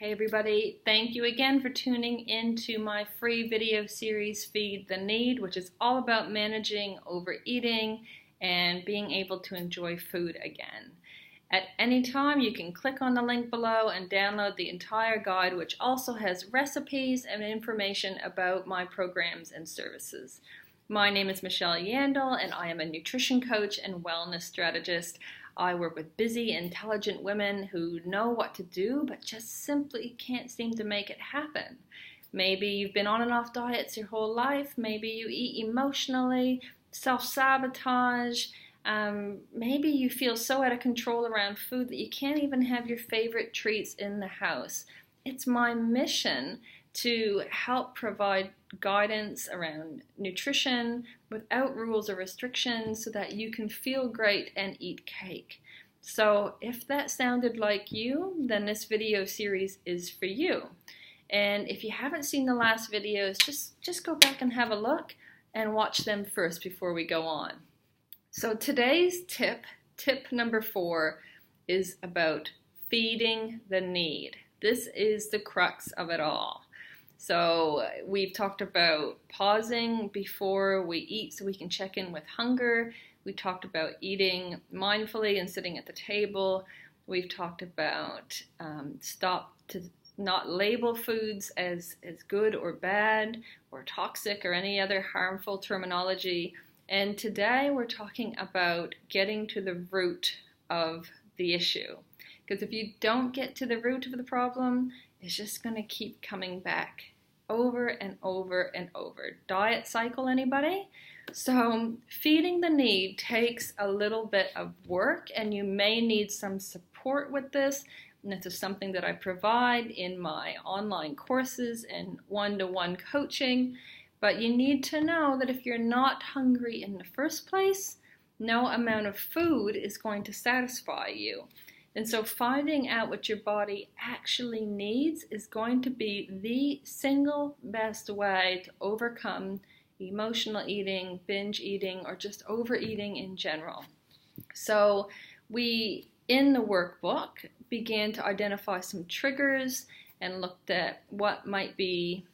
Hey everybody, thank you again for tuning into my free video series, Feed the Need, which is all about managing overeating and being able to enjoy food again. At any time, you can click on the link below and download the entire guide, which also has recipes and information about my programs and services. My name is Michelle Yandel, and I am a nutrition coach and wellness strategist. I work with busy, intelligent women who know what to do, but just simply can't seem to make it happen. Maybe you've been on and off diets your whole life. Maybe you eat emotionally, self-sabotage. Maybe you feel so out of control around food that you can't even have your favorite treats in the house. It's my mission to help provide guidance around nutrition without rules or restrictions so that you can feel great and eat cake. So if that sounded like you, then this video series is for you. And if you haven't seen the last videos, just go back and have a look and watch them first before we go on. So today's tip number 4, is about feeding the need. This is the crux of it all. So we've talked about pausing before we eat so we can check in with hunger. We talked about eating mindfully and sitting at the table. We've talked about stop to not label foods as good or bad or toxic or any other harmful terminology. And today we're talking about getting to the root of the issue. Because if you don't get to the root of the problem, it's just going to keep coming back over and over and over. Diet cycle, anybody? So feeding the need takes a little bit of work, and you may need some support with this. And this is something that I provide in my online courses and one-to-one coaching. But you need to know that if you're not hungry in the first place, no amount of food is going to satisfy you. And so finding out what your body actually needs is going to be the single best way to overcome emotional eating, binge eating, or just overeating in general. So we, in the workbook, began to identify some triggers and looked at what might be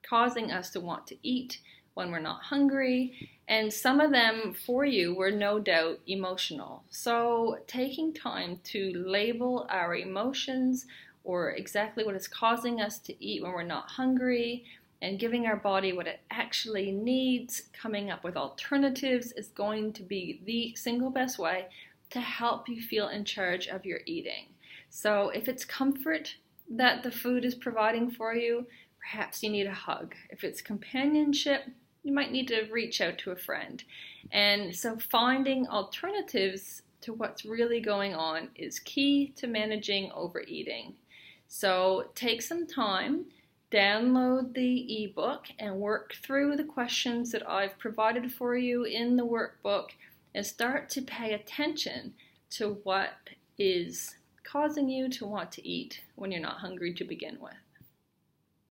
causing us to want to eat when we're not hungry, and some of them for you were no doubt emotional. So taking time to label our emotions or exactly what is causing us to eat when we're not hungry and giving our body what it actually needs, coming up with alternatives, is going to be the single best way to help you feel in charge of your eating. So if it's comfort that the food is providing for you, perhaps you need a hug. If it's companionship, you might need to reach out to a friend. And so finding alternatives to what's really going on is key to managing overeating. So take some time, download the ebook, and work through the questions that I've provided for you in the workbook, and start to pay attention to what is causing you to want to eat when you're not hungry to begin with.